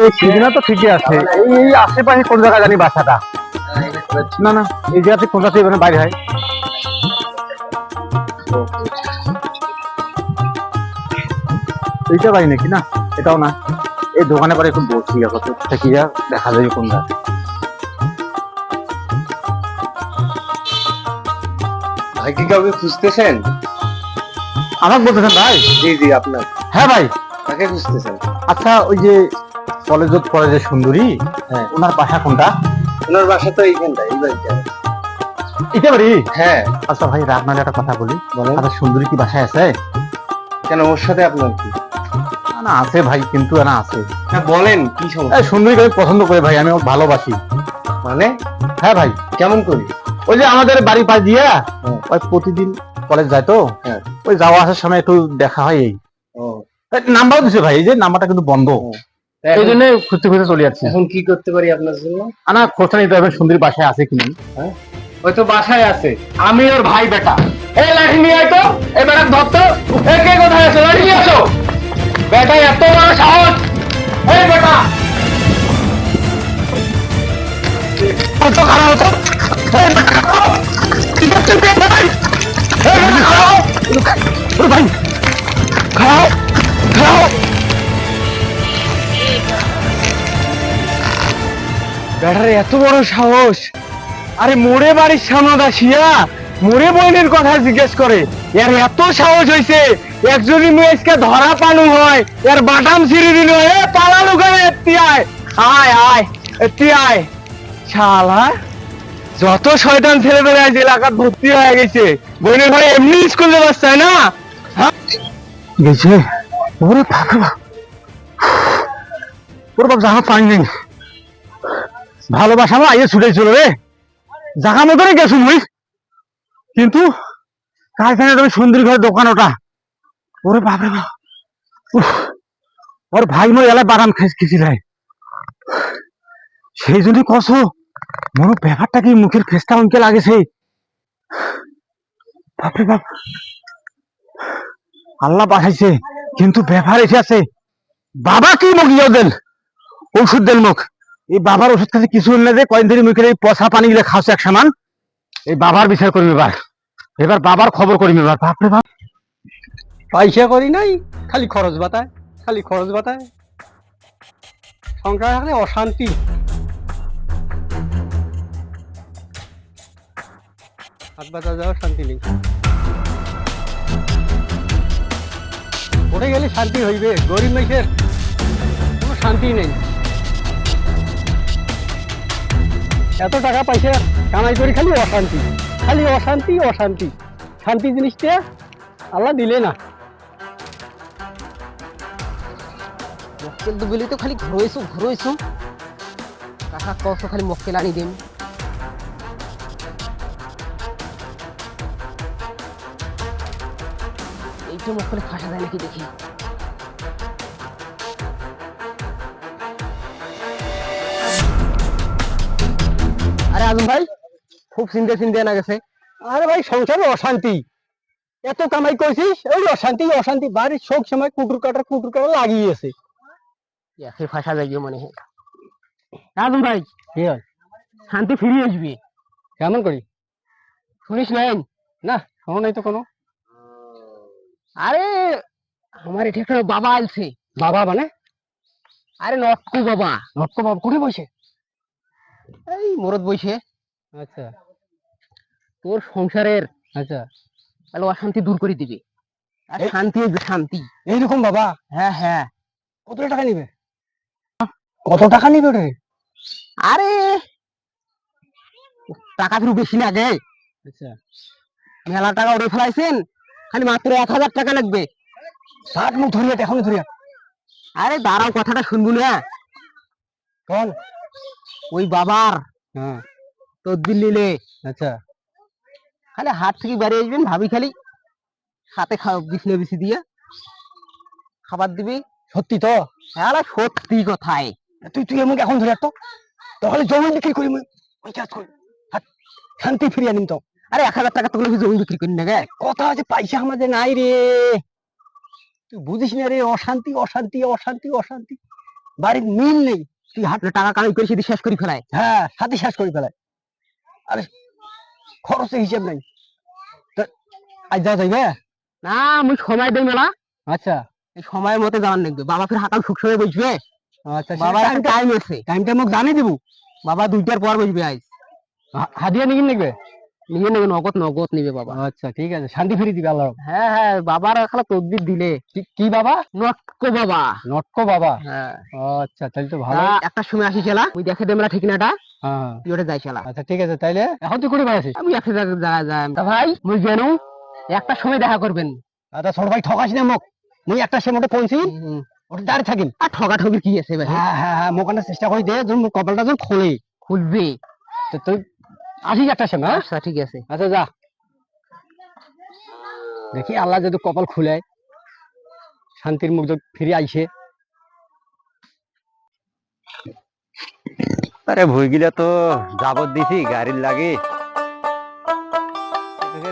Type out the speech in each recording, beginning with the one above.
এই ঠিকানা তো ঠিকই আছে, এই আশেপাশে কোন জায়গা জানি বাসাটা। না না, এই জায়গাতে কোন জায়গাতে মানে বাইরে হয়। এইটা বাড়ি নাকি? না, এটাও না। এই দোকানে পরে একটু বসি, কি দেখা যায় কোনটা। ভাই কি কাউকে খুঁজতেছেন? আমাকে বলতেছেন ভাই? জি জি, আপনার। হ্যাঁ ভাই। কাকে খুঁজতেছেন? আচ্ছা, ওই যে কলেজত পড়ে যে সুন্দরী, হ্যাঁ, ওনার বাসা কোনটা? ওনার বাসা তো এইখানটা, এই বাড়িটা। এটা বাড়ি? হ্যাঁ। আচ্ছা ভাই, আপনার একটা কথা বলি। বলেন। আচ্ছা, সুন্দরী কি বাসায় আছে? কেন, ওর সাথে আপনার কি? না আছে ভাই, কিন্তু না আছে। হ্যাঁ বলেন, কি সমস্যা? এই সুন্দরীকে আমি পছন্দ করি ভাই, আমি ওকে ভালোবাসি। মানে? হ্যাঁ ভাই। কেমন করি? ওই যে আমাদের বাড়ি পাশ দিয়া হ্যাঁ। ওই প্রতিদিন কলেজ যায় তো, হ্যাঁ। ওই যাওয়া আসার সময় একটু দেখা হয়। এই ও, নাম্বারও দিছে ভাই, এই যে নাম্বারটা কিন্তু বন্ধ, তা এই এখন- জন্য খুঁজতে খুঁজতে চলে যাচ্ছি। এখন কি করতে পারি আপনার জন্য? না, খোঁজটা নিতে হবে সুন্দরী বাসায় আছে কিনা। হ্যাঁ, হয়তো বাসায় আছে। আমি ওর ভাই বেটা। এই লাঠি নিয়ে আয় তো, এই বেটা ধর তো। এই কে কোথায় আছে? লাঠি নিয়ে আসো। বেটা এত বড় সাহস! এই বেটা কত খারাপ হতো! এই বেটা খারাপ! কি করছেন রে ভাই? এই বেটা খারাপ! ওরে ভাই খারাপ খারাপ! বেটার এত বড় সাহস! আরে মোড়ে বাড়ির সামনে আসিয়া মোড়ে বইনের কথা জিজ্ঞেস করে। এর এত সাহস হইছে, একজনই মেয়েকে ধরা পানু হয়, এর বাটাম ছিঁড়ে দিল। এ পালানো করে এত্তি আয়, আয় আয়, এত্তি আয়। শালা যত শয়তান ছেলে পেলে আজ এলাকার ভর্তি হয়ে গেছে, বইনের ঘরে এমনি স্কুল যাওয়া চায় না। হ্যাঁ? গেছে ওরে বাপ রে বাপ, ওর বাপ জামা পানি নেই। ভালোবাসা আমার আইয়ে ছুটে ছিল রে, জাগা মতনই গেছো মুই, কিন্তু কারখানে তুমি সুন্দর ঘরের দোকান ওটা। ওরে বাপরে বাপ, উফ, ওর ভাই মই এলাকায় বাদাম খেয়েছিল, সেই জন্য কছ মনে ব্যাপারটা কি মুখের ফেসটা অঙ্কে লাগেছে। বাপরে বাপ, আল্লাহ পাঠাইছে, কিন্তু ব্যাপার এসে আছে। বাবা কি মুখ ইয়ে দেন, ওষুধ দেন মুখ। এই বাবার ওষুধ কাছে কিছু না, যে কয়েকদিন ধরে মুখের এই পচা পানি গুলো খাওয়াছে এক সামান। এই বাবার বিচার করিম এবার, এবার বাবার খবর করিম এবার। বাপরে বাপ, পয়সা করি নাই, খালি খরচ বাতায়, খালি খরচ বাতায়, সংসার এখানে অশান্তি। হাত বাতা যাওয়ার শান্তি নেই, ওঠে গেলে শান্তি হইবে, গরিব মেয়ের কোনো শান্তি নেই। এত টাকা পয়সা কামাই করি, খালি অশান্তি, খালি অশান্তি অশান্তি। শান্তি জিনিসটা আল্লাহ দিলে না। মক্কেল তো বলি তো খালি ঘুরোইছো টাকা কত খালি মক্কেল আনি দেন। এইটা মক্কেলে ফাঁসা দেয় নাকি দেখি। আরে আজম ভাই, খুব চিন্তা চিন্তা না গেছে। আরে ভাই, সংসারে অশান্তি, এত কামাই করছিস, ওই অশান্তি অশান্তি, বাড়ির সব সময় কুটুর কাটা লাগিয়েছে। একে ফাঁসা যাইও মনে হয়। আজম ভাই, কি হয়? শান্তি ফিরিয়ে আসবে। কেমন করি? শুনিস নাই? না, শোনো নাই তো কোনো। আরে আমার এটা একটা বাবা আলছে। বাবা মানে? আরে নটকু বাবা, নটকো বাবা কোথায় বসে? এই মরদ বইছে। আচ্ছা তোর সংসারের আচ্ছা, তাহলে অশান্তি দূর করে দিবে। আর এই- শান্তি হইবে শান্তি। এইরকম বাবা? হ্যাঁ হ্যাঁ। কত টাকা নিবে? কত টাকা নিবে রে? আরে টাকা তো বেশি না গে, আচ্ছা, মেলা টাকা উড়ে ফেলাইছেন, খালি মাত্র 1,000 টাকা লাগবে। ষাট মুখ ধরিয়া এখন ধরিয়া। আরে দাঁড়াও, কথাটা শুনবো না। কোন? ওই বাবার হ্যাঁ তদবির নিলে আচ্ছা, খালি হাট থেকে বেরিয়ে আসবেন, ভাবি খালি সাথে বিছনে বিছি দিয়ে খাবার দিবি। সত্যি তো? আরে সত্যি কথাই। তুই তুই এমন এখন ধরিয়া তো, তাহলে জমি বিক্রি করি মুই, ওই কাজ করি, হাট, শান্তি ফিরিয়ে আনিম তো। আরে 1,000 টাকা তো জমি বিক্রি করি না গে। কথা আছে, পয়সা আমাদের নাই রে, তুই বুঝিস না রে, অশান্তি অশান্তি অশান্তি অশান্তি। বাড়ির মিল নেই। তুই হাতে টাকা কামাই করে সেদিন শেষ করে ফেলায়। হ্যাঁ, সাথে শেষ করে ফেলায়। আরে খরচের হিসেব নাই। তা আজ যাওয়া যাইবে? না আমি সময় দেই মেলা, আচ্ছা এই সময়ের মতো যাওয়ার লাগবে। বাবা ফের হাকাল সুখ সময় বসবে, আচ্ছা, বাবার একটা টাইম আছে, টাইমটা মোক জানিয়ে দিব। বাবা 2টার পর বসবে আজ। হাদিয়া নিয়ে নেবে? নিয়ে নেবে, নগদ নগদ নিবে বাবা। আচ্ছা ঠিক আছে, শান্তি ফিরে দিবে আল্লাহ। হ্যাঁ হ্যাঁ, বাবার খালা তদবির দিলে। কি বাবা? নটকো বাবা। নটকো বাবা? হ্যাঁ। আচ্ছা তাহলে তো ভালো। একটা সময় আসি খেলা, ওই দেখে দেমরা ঠিক নাটা, হ্যাঁ তুই ওটা যাই খেলা। আচ্ছা ঠিক আছে, তাইলে এখন তুই করে বেড়াছিস? আমি এক জায়গায় যাই। তা ভাই মুই কেন একটা সময় দেখা করবেন। আচ্ছা ছোট ভাই, ঠকাস না মোক। মুই একটা সে মোটে পৌঁছি, ওটা দাঁড়িয়ে থাকিম। আর ঠকা ঠকি কি আছে ভাই? হ্যাঁ হ্যাঁ হ্যাঁ, মোক চেষ্টা করি দে, যখন মোর কপালটা যখন খোলে। খুলবে। তো তুই আসিস একটা সময়। হ্যাঁ আচ্ছা ঠিক আছে। আচ্ছা যা, দেখি আল্লাহ যদি কপাল খুলে শান্তির মুখ যদি ফিরে আইসে। আরে ভুই গিলা তো যাবত দিছি গাড়ির লাগে,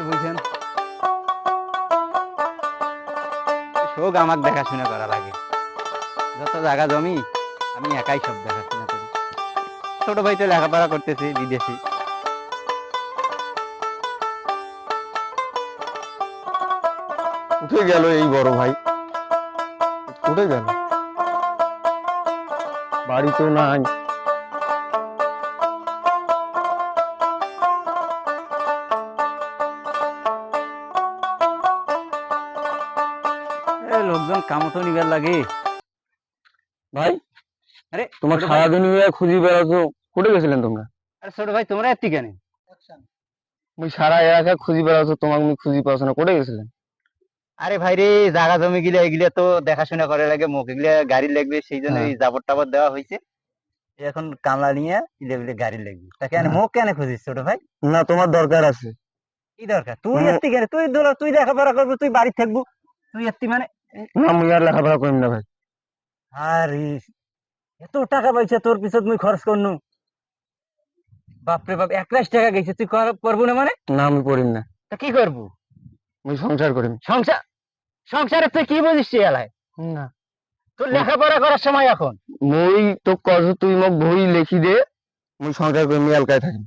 বুঝছেন শোক আমাকে দেখাশোনা করা লাগে। যত জায়গা জমি আমি একাই সব দেখাশোনা করি। ছোট ভাই তো লেখাপড়া করতেছে বিদেশে। উঠে গেল এই বড় ভাই, উঠে গেল, বাড়ি তো নাই। লোকজন কামতো নিবার লাগে। ভাই আরে তোমার সারাদিন খুঁজি বেড়াতো, কোথায় গেছিলেন তোমরা? আরে ছোট ভাই তোমরা এত কেন? মুই সারা এলাকা খুঁজি বেড়াতো, তোমাকে মুই খুঁজি পাচ্ছ না, কোথায় গেছিলেন? আরে ভাই রে, জায়গা জমি গিলা এগুলা তো দেখাশোনা করে লাগে, মোক এগুলা গাড়ি লাগবে, সেই জন্য এই জাবর টাবর দেওয়া হয়েছে। এখন কামলা নিয়ে গাড়ি লাগবে, তা কেন মোক কেন খুঁজিস ছোট ভাই? না তোমার দরকার আছে। কি দরকার? তুই এত্তি কেন? তুই লেখাপড়া করবি, তুই বাড়ি থাকবো, তুই এত্তি মানে? না মুই আর লেখাপড়া করিম না ভাই। আরে এত টাকা পয়সা তোর পিছত মুই খরচ করনু, বাপরে বাপ 1,00,000 টাকা গেছে, তুই করবো না মানে? না আমি করিম না। তা কি করবো? মুই সংসার করিম। সংসারে তুই কি বুঝিস এলায়? না তোর লেখাপড়া করার সময় এখন। মুই তো কজ তুই মোক বই লিখি দে, মুই সংসার করিম, এলাকায় থাকিম।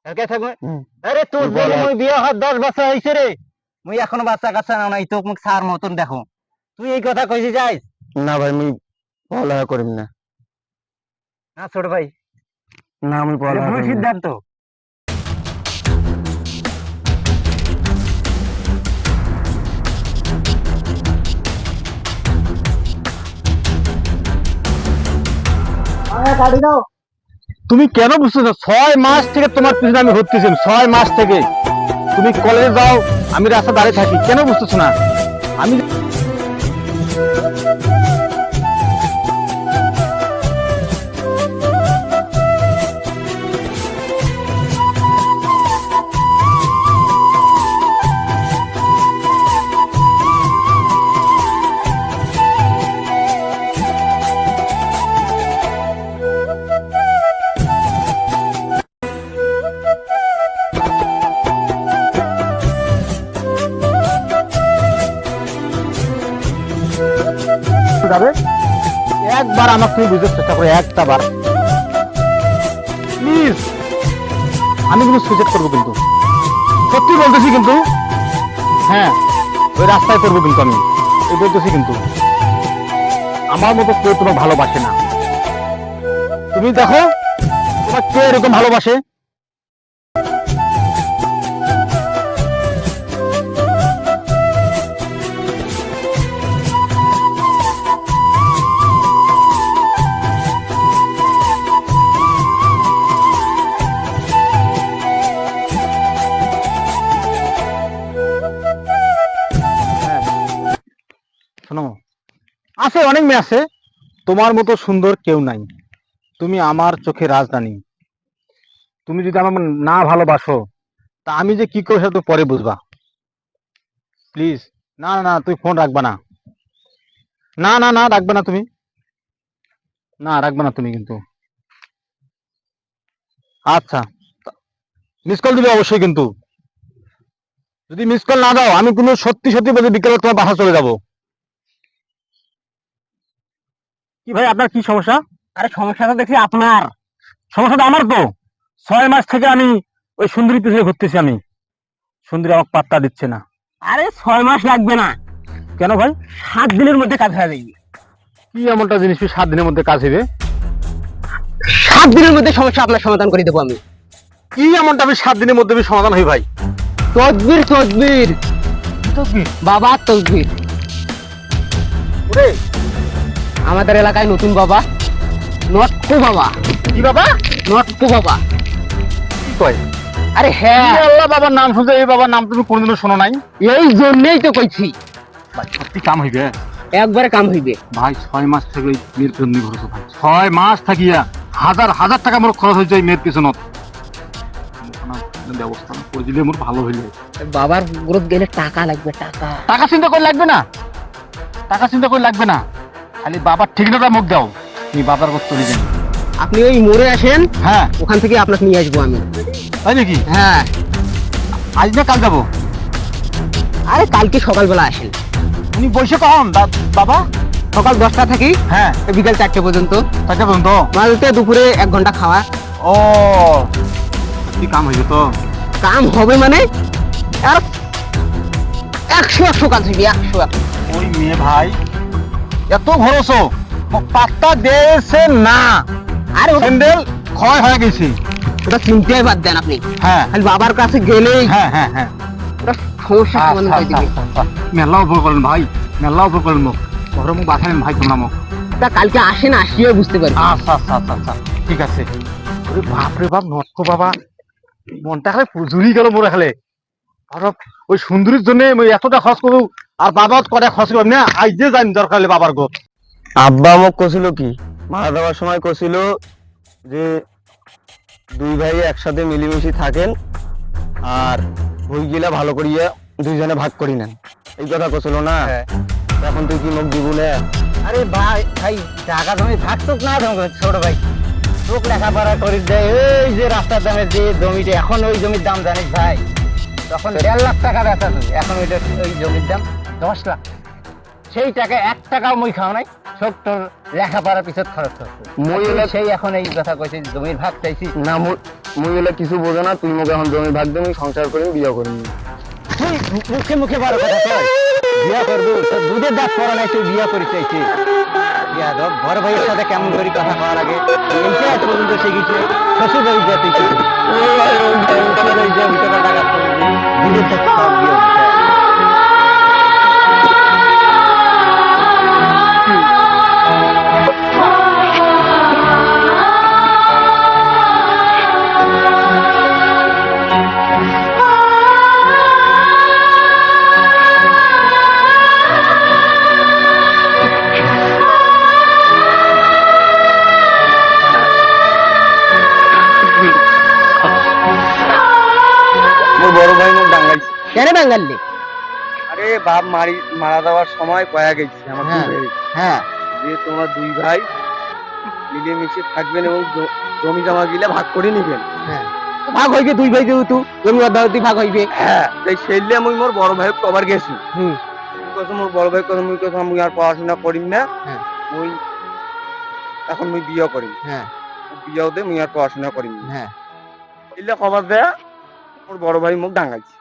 এলাকায় থাকবে? আরে তোর বলে মুই বিয়ে হওয়ার 10 বছর হয়েছে রে, মুই এখনো বাচ্চা কাচ্চা না নাই, তোক মুখ সার মতন দেখো, তুই এই কথা কইছি যাইস? না ভাই মুই পড়ালেখা করিম না। না ছোট ভাই, না আমি পড়ালেখা করিম না। সিদ্ধান্ত। তুমি কেন বুঝছো না? 6 মাস থেকে তোমার পিছনে আমি ঘুরতেছি, 6 মাস থেকে। তুমি কলেজে যাও, আমি রাস্তা দাঁড়িয়ে থাকি, কেন বুঝতেছো না? আমি যাবে, একবার আমাকে তুমি বুঝতে চেষ্টা করো, একটা বার প্লিজ। আমি কিন্তু সুইসাইড করবো, কিন্তু সত্যি বলতেছি, কিন্তু হ্যাঁ ওই রাস্তায় করবো, কিন্তু আমি এই বলতেছি, কিন্তু আমার মতো কেউ তোমার ভালোবাসে না। তুমি দেখো তোমার কে এরকম ভালোবাসে। শোনো, আছে অনেক মেয়ে আছে, তোমার মতো সুন্দর কেউ নাই। তুমি আমার চোখে রাজধানী। তুমি যদি আমার না ভালোবাসো, তা আমি যে কি করবো সেটা তো পরে বুঝবা। প্লিজ। না না না, তুই ফোন রাখবা না। না না না, রাখবে না তুমি, না রাখবে না তুমি কিন্তু। আচ্ছা মিস কল দিবে অবশ্যই, কিন্তু যদি মিস কল না দাও, আমি কিন্তু সত্যি সত্যি বলছি বিকেলে তোমার বাসা চলে যাবো। কি ভাই আপনার কি সমস্যা? আরে সমস্যাটা দেখছি আপনার। সমস্যাটা আমার তো। 6 মাস থেকে আমি ওই সুন্দরী পিছনে ঘুরতেছি আমি। সুন্দরী আমাকে পাত্তা দিচ্ছে না। আরে 6 মাস লাগবে না, কেন ভাই? 7 দিনের মধ্যে কাজ হয়ে যাবে। কি এমনটা জিনিস 7 দিনের মধ্যে কাজ হবে? 7 দিনের মধ্যে সমস্যা আপনার সমাধান করে দেবো আমি। কি এমনটা আমি 7 দিনের মধ্যে আমি সমাধান হই ভাই? তদবির তদবির বাবা, তদবির। ওরে আমাদের এলাকায় নতুন বাবা, নটকো বাবা। কি বাবা? নটকো বাবা। কি কয়? আরে হ্যাঁ, এই আল্লাহ বাবার নাম শুনছে, এই বাবার নাম তুমি কোনোদিনও শোনো নাই? এই জন্যই তো কইছি ভাই সত্যি কাম হইবে একবারে কাম হইবে। ভাই? 6 মাস থেকে ওই মেয়ের জন্য ঘুরেছো ভাই। 6 মাস থাকিয়া হাজার হাজার টাকা মোর খরচ হয়ে যায় মেয়ের পিছনত। ব্যবস্থা করে দিলে মোর ভালো হইলে। বাবার গ্রোথ গেলে টাকা লাগবে, টাকা। টাকা চিন্তা করে লাগবে না, টাকা চিন্তা করে লাগবে না, খালি বাবার ঠিকানাটা মুখ দাও, তুমি বাবার কথা চলে যান। আপনি ওই মোড়ে আসেন, হ্যাঁ ওখান থেকে আপনাকে নিয়ে আসবো আমি। তাই নাকি? হ্যাঁ, আজ না কাল যাবো? আরে কালকে সকালবেলা আসেন। উনি বসে কখন বাবা? সকাল 10টা থেকে হ্যাঁ বিকাল 4টে পর্যন্ত। তাকে বলুন তো। মাঝে দুপুরে 1 ঘন্টা খাওয়া। ও সত্যি কাম হইবে তো? কাম হবে মানে আর 100 কাজ হইবে, 100। ওই মেয়ে ভাই এত ভরসা পাত্তা দিয়েছে না। আরে ওটা স্যান্ডেল ক্ষয় হয়ে গেছে। চিন্তাই বাদ দেন আপনি, হ্যাঁ খালি বাবার কাছে গেলেই হ্যাঁ হ্যাঁ হ্যাঁ ওটা সমস্যা সমাধান করে দিবে। মেলা উপর করেন ভাই, মেলা উপর করেন মুখ ঘরে মুখ বাঁচালেন ভাই তোমরা মুখ। তা কালকে আসেন, আসিয়ে বুঝতে পারবেন। আচ্ছা আচ্ছা আচ্ছা আচ্ছা ঠিক আছে। ওরে বাপ রে বাপ, নটকো বাবা, মনটা খালি জুড়ি গেল মোরে খালে। আর ওই সুন্দরীর জন্য আমি এতটা খরচ করবো আর বাবা করে খরচ করব না। আজ যে যাই দরকার হলে বাবার গোত। আব্বা আমাকে কছিল কি, মারা দেওয়ার সময় কছিল যে 2 ভাই একসাথে মিলেমিশে থাকেন আর ভুই গিলা ভালো করিয়া 2জনে ভাগ করি নেন, এই কথা কছিল না? এখন তুই কি মুখ দিবু না? আরে ভাই ভাই টাকা জমি থাকতো না ছোট ভাই, তোকে লেখাপড়া করি দেয়। এই যে রাস্তার দামের যে জমিটা, এখন ওই জমির দাম জানিস ভাই, তখন 1.5 লাখ টাকা বেচা তো, এখন ওইটা ওই জমির দাম 10 লাখ। সেই টাকা 1 টাকাও মই খাওয়া নাই, সব তোর লেখাপড়ার পিছত খরচ করছে। মই এলা- সেই এখন এই কথা কইছে, জমির ভাগ চাইছি। না মুই এলে কিছু বোঝে না, তুই মুখে এখন জমি ভাগ দেবি, সংসার করি, বিয়ে করি। তুই মুখে মুখে বড় কথা কয় বিয়া করবো, তোর দুধের দাঁত পড়া নাই, তুই বিয়া করি চাইছি। বিয়া দব বড় ভাইয়ের সাথে কেমন করে কথা কওয়া লাগে এইটা আজ পর্যন্ত শিখেছে। শ্বশুর বাড়ি যেতে শিখেছি, টাকা দুধের দাঁত সব বিয়ে হচ্ছে। মোর বড় ভাই মুখ ডাঙ্গাইছে। কেন বাঙালি? আরে বাপ মারা যাওয়ার সময় কয়া গেছে আমার হ্যাঁ। 2 ভাই হ্যাঁ, যে তোমার 2 ভাই মিলেমিশে থাকবেন এবং জমি জমা গিলা ভাগ করে নিবেন। হ্যাঁ, তো ভাগ হইবে 2 ভাই যেহেতু জমি অর্ধাবধি ভাগ হইবে। হ্যাঁ, তাই সেইলে আমি মোর বড় ভাই কবার গেছি। হুম। কথা মোর বড় ভাই কথা মুই কথা আমি আর পড়াশোনা করিম না। হ্যাঁ। মুই এখন মুই বিয়ে করিম। হ্যাঁ। বিয়েও দে মুই আর পড়াশোনা করিম না। হ্যাঁ, সেইলে কবার দেয়া মোর বড় ভাই মুখ ডাঙ্গাইছে।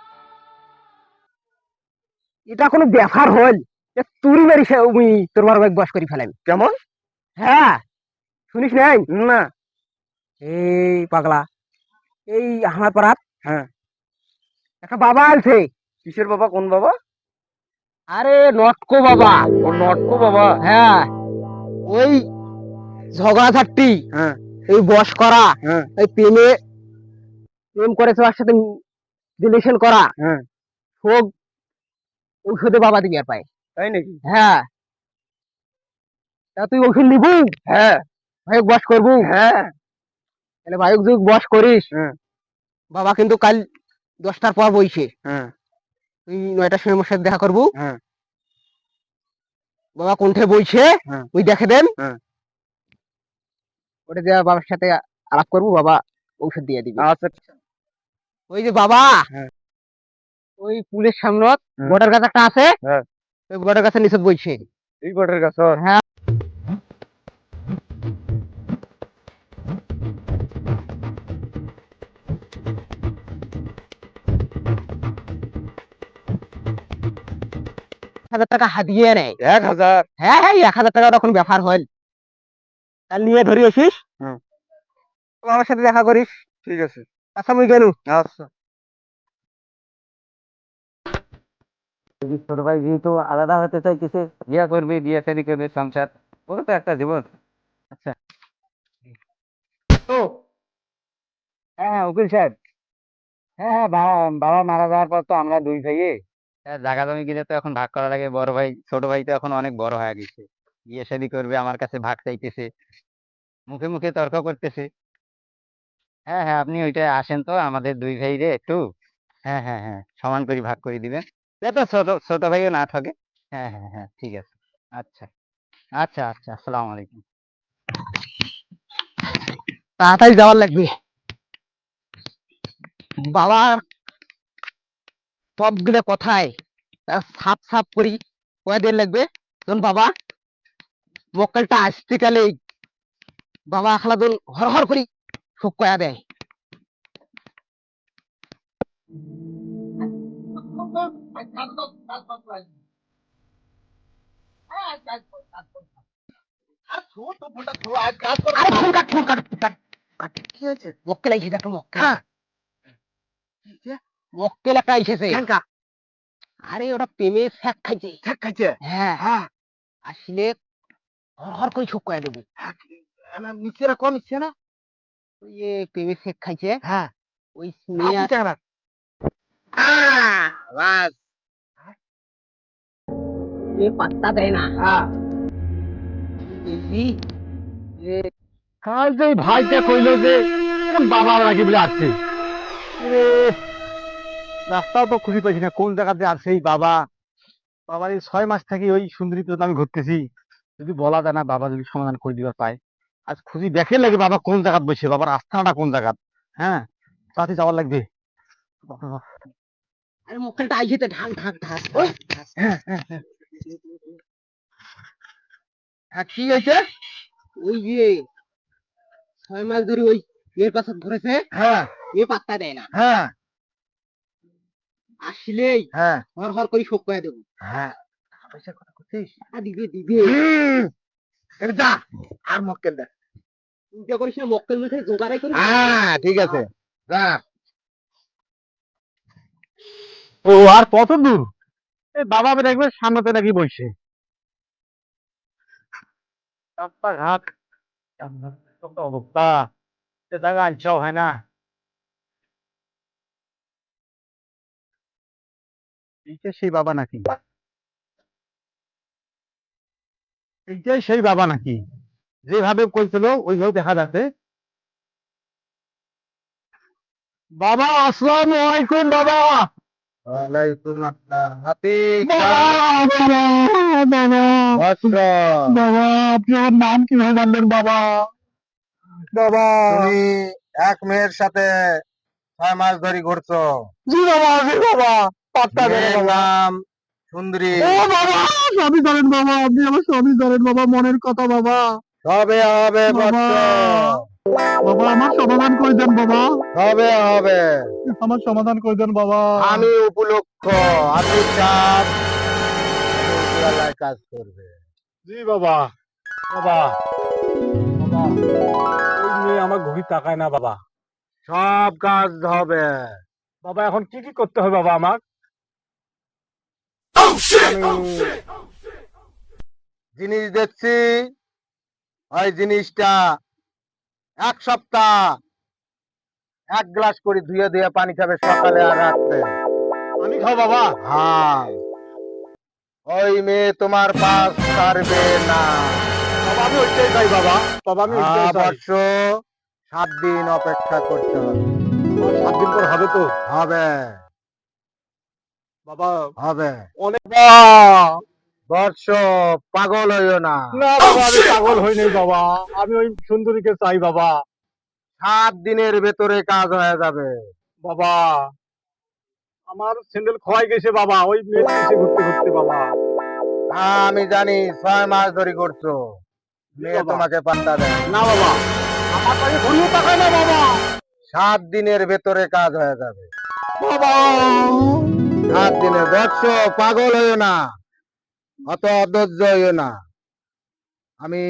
এটা কোনো ব্যাপার হল যে তুরি মারি তোর বড় ভাই বস করে ফেলাম? কেমন? হ্যাঁ, শুনিস নাই? না। এই পাগলা, এই আমার পাড়ার হ্যাঁ। একটা বাবা আছে। কিসের বাবা? কোন বাবা? আরে নটকো বাবা। ও নটকো বাবা। হ্যাঁ, ওই ঝগড়াঝাটি, হ্যাঁ এই বস করা, হ্যাঁ এই প্রেম করেছে ওর সাথে রিলেশন করা, হ্যাঁ। সব ঔষধে বাবা দিবি আর পায়। তাই নাকি? হ্যাঁ, তা তুই ওষুধ নিবি? হ্যাঁ ভাই বস করবো? হ্যাঁ তাহলে ভাই যদি বস করিস, হ্যাঁ বাবা কিন্তু কাল 10টার পর বইছে, হ্যাঁ তুই 9টার সময় আমার সাথে দেখা করবো। হ্যাঁ বাবা কোনঠে বইছে হ্যাঁ। ওই দেখে দেন, হ্যাঁ। ওটা দেওয়া বাবার সাথে আলাপ করবো, বাবা ঔষধ দিয়ে দিবি। আচ্ছা। ওই যে বাবা, হ্যাঁ। ওই পুলের সামনে হ্যাঁ। বটের গাছ একটা আছে, হ্যাঁ। ওই বটের গাছের নিচে বইছে। এই বটের গাছ? হ্যাঁ। 1,000 টাকা হাতিয়ে নেয়। 1000? হ্যাঁ হ্যাঁ, 1,000 টাকা তখন ব্যাপার হয়। তার নিয়ে ধরি আসিস, হুম। আমার সাথে দেখা করিস। ঠিক আছে। আচ্ছা মুই গেলু। আচ্ছা। ছোট ভাই যেহেতু আলাদা হতে চাইতেছে, বিয়া করবে, বিয়ে শাদী করবে, সংসার, ওর তো একটা জীবন। আচ্ছা তো, হ্যাঁ হ্যাঁ উকিল সাহেব, হ্যাঁ হ্যাঁ, বাবা বাবা মারা যাওয়ার পর তো আমরা দুই ভাইয়ে জায়গা জমি কিনে তো এখন ভাগ করা লাগে। বড় ভাই ছোট ভাই তো এখন অনেক বড় হয়ে গেছে, বিয়ে শাদী করবে, আমার কাছে ভাগ চাইতেছে, মুখে মুখে তর্ক করতেছে। হ্যাঁ হ্যাঁ, আপনি ওইটা আসেন তো আমাদের দুই ভাই রে একটু, হ্যাঁ হ্যাঁ হ্যাঁ, সমান করে ভাগ করে দিবেন, যাতে ছোট ছোট ভাইও না ঠকে। হ্যাঁ হ্যাঁ হ্যাঁ, ঠিক আছে। আচ্ছা আচ্ছা আচ্ছা, আসসালামু আলাইকুম। তাড়াতাড়ি যাওয়ার লাগবে, বাবার সবগুলো কথায় সাপ সাপ করি কয়দিন লাগবে। তখন বাবা মক্কেলটা আসতে গেলে বাবা আখলাদুল হর হর করি সব কয়া দেয়। আরে ফোন কাট, ফোন কাট, কাট, কাট। কি হয়েছে? মক্কেল আইছে, দেখো মক্কেল। মক্কেল একটা আইসেছে। আরে ওরা প্রেমে ছ্যাক খাইছে। ঠিক আছে। হ্যাঁ হ্যাঁ। আসলে হর হর করে সব কয়া দেবে। নিচেরা কম ইচ্ছে না? ওই যে প্রেমে ছ্যাক খাইছে, হ্যাঁ। ওই মেয়ে বাস। পাত্তা দেয় না। বুঝলি? যে কাল যে ভাইটা কইলো যে বাবা নাকি বলে আসছে, এ, রাস্তাও তো খুঁজে পাইছি না কোন জায়গাতে আছে এই বাবা। বাবার এই 6 মাস থাকি ওই সুন্দরী তো আমি ঘুরতেছি, যদি বলা যায় না বাবা যদি সমাধান করে দিবার পায়। আজ খুঁজি দেখে লাগে বাবা কোন জায়গাত বসে, বাবার আস্থানাটা কোন জায়গাত। হ্যাঁ, তাতে যাওয়ার লাগবে। আরে মক্কেলটা আইসেতে ঢাক ঢাক ঢাক। হ্যাঁ, কি হয়েছে? ওই যে 6 মাস ধরে ওই মেয়ের পাশে ঘুরেছে, হ্যাঁ। মেয়ে পাত্তা দেয় না। হ্যাঁ। আসলেই হ্যাঁ। হর হর করে শোক করে দেবো। হ্যাঁ। পয়সার কথা করছিস? দিবে দিবে, এটা যা, আর মক্কেল দে। চিন্তা করিস না, মক্কেল মুখে জোগাড়াই করিস। হ্যাঁ, ঠিক আছে। যা। ও আর কত দূর? এই বাবা দেখবে সামনেতে নাকি বসে রাস্তাঘাট, কত অবস্থা, এ জায়গা আনছাও হয় না। এইটা সেই বাবা নাকি? এইটাই সেই বাবা নাকি? যেভাবে কইছিল ওইভাবে দেখা যাচ্ছে। বাবা আসসালামু আলাইকুম বাবা। ওয়ালাইকুম আসসালাম। হাতি বাবা বাবা বাবা, আপনি আমার নাম কিভাবে জানলেন বাবা? বাবা তুমি এক মেয়ের সাথে 6 মাস ধরে ঘুরছো। জি বাবা, জি বাবা, পাত্তা দেন মেয়ের বাবা। নাম সুন্দরী। ও বাবা, স্বামী ধরেন বাবা, আপনি আমার স্বামী ধরেন বাবা, মনের কথা বাবা। হবে হবে বাবা বৎস, বাবা, আমার সমাধান করে দেন বাবা, হবে হবে। আমার সমাধান করে দেন বাবা। আমি উপলক্ষ, আমি চাপ উপরওয়ালায় কাজ করবে। জি বাবা। বাবা বাবা, ওই মেয়ে আমার ঘড়ি তাকায় না বাবা। সব কাজ হবে। বাবা এখন কি কি করতে হবে বাবা আমার? আমি জিনিস দিচ্ছি, ওই জিনিসটা 1 সপ্তাহ 1 গ্লাস করে ধুয়ে ধুয়ে পানি খাবে সকালে আর রাত্রে। আমি খাও বাবা? হ্যাঁ, ওই মেয়ে তোমার পাশ ছাড়বে না। বাবা আমি ওইটাই চাই বাবা, বাবা আমি ওইটাই চাই। বর্ষ 7 দিন অপেক্ষা করতে হবে। 7 দিন পর হবে তো? হবে বাবা হবে। অনেক বর্ষ পাগল হইও না। না বাবা, আমি পাগল হই নাই বাবা, আমি ওই সুন্দরীকে চাই বাবা। 7 দিনের ভেতরে কাজ হয়ে যাবে। বাবা আমার স্যান্ডেল খোয়াই গেছে বাবা, ওই মেয়ে পিছে ঘুরতে ঘুরতে বাবা। আমি জানি 6 মাস ধরে করছো, মেয়ে বাবা। তোমাকে পাত্তা দেয় না। না বাবা, আমার কাছে ঘুরিয়ে তাকায় না বাবা। 7 দিনের ভেতরে কাজ হয়ে যাবে। বাবা 7 দিনে বর্ষ পাগল হইও না। অত অধৈর্য হইও না, আমি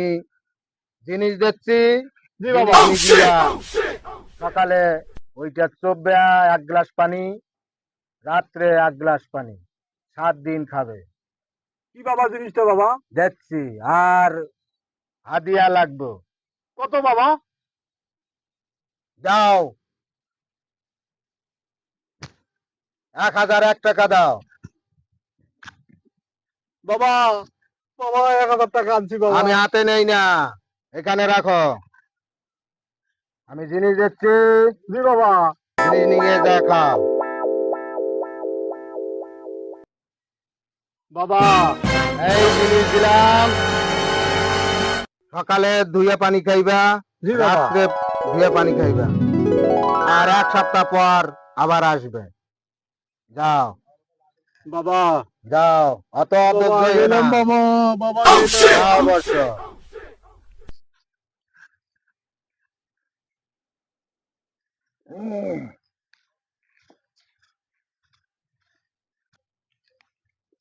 জিনিস দিচ্ছি। জি বাবা। জিনিস নিয়ে সকালে ওইটা চোববে 1 গ্লাস পানি, রাত্রে 1 গ্লাস পানি, 7 দিন খাবে। কি বাবা জিনিসটা বাবা? দেখছি। আর হাদিয়া লাগবে। কত বাবা? যাও 1001 টাকা দাও। বাবা, বাবা 1000 টাকা আনছি বাবা। আমি হাতে নেই না, এখানে রাখো। আমি জিনিস দিচ্ছি, জি বাবা। জিনিস নিয়ে দেখাও। বাবা, এই জিনিস দিলাম, সকালে ধুয়ে পানি খাইবা, জি বাবা। রাত্রে ধুয়ে পানি খাইবা, আর 1 সপ্তাহ পর আবার আসবে। যাও বাবা, যাও, অত বাবা অধৈর্য হইও না। গেলাম বাবা, বাবা যাও বর্ষ।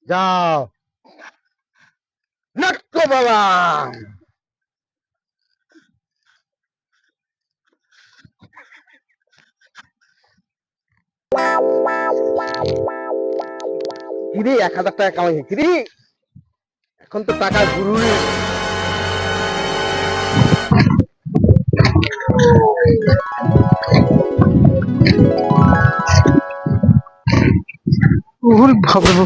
যাও নাট্য বাবা। কিরে 1000 টাকা কামাই, কিরে এখন তো টাকা জরুরি। ওরে বাবা রে।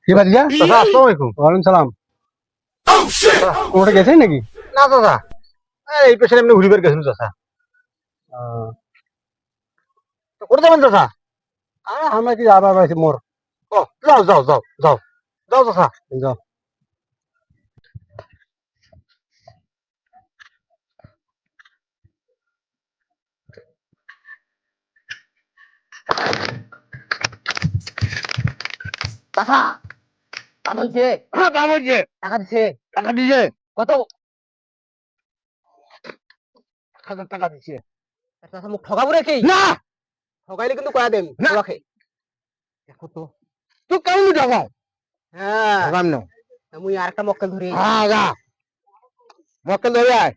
কি বাজিয়া চাচা আসসালামু আলাইকুম। ওয়ালাইকুম সালাম। কোর্টে গেছেন নাকি? না দাদা, এই পেছনে এমনি ঘুরিবার গেছিল চাচা। তো করে যাবেন চাচা? আমরা কি আবার আছি মোর। ও যাও যাও যাও যাও যাও চাচা যাও। চাচা টাকা দিছে, হ্যাঁ দাম হচ্ছে। টাকা দিছে। টাকা দিছে। কত? 1000 টাকা দিছে। চাচা মুখ ঠকাবো নাকি? না, ঠকাইলে কিন্তু কয়া দেন না। তোরাকে। দেখো তো। তুই কেমন টাকা? হ্যাঁ, আগাম নাও। মুই আরেকটা মক্কেল ধরি। হ্যাঁ যা, মক্কেল ধরে আয়।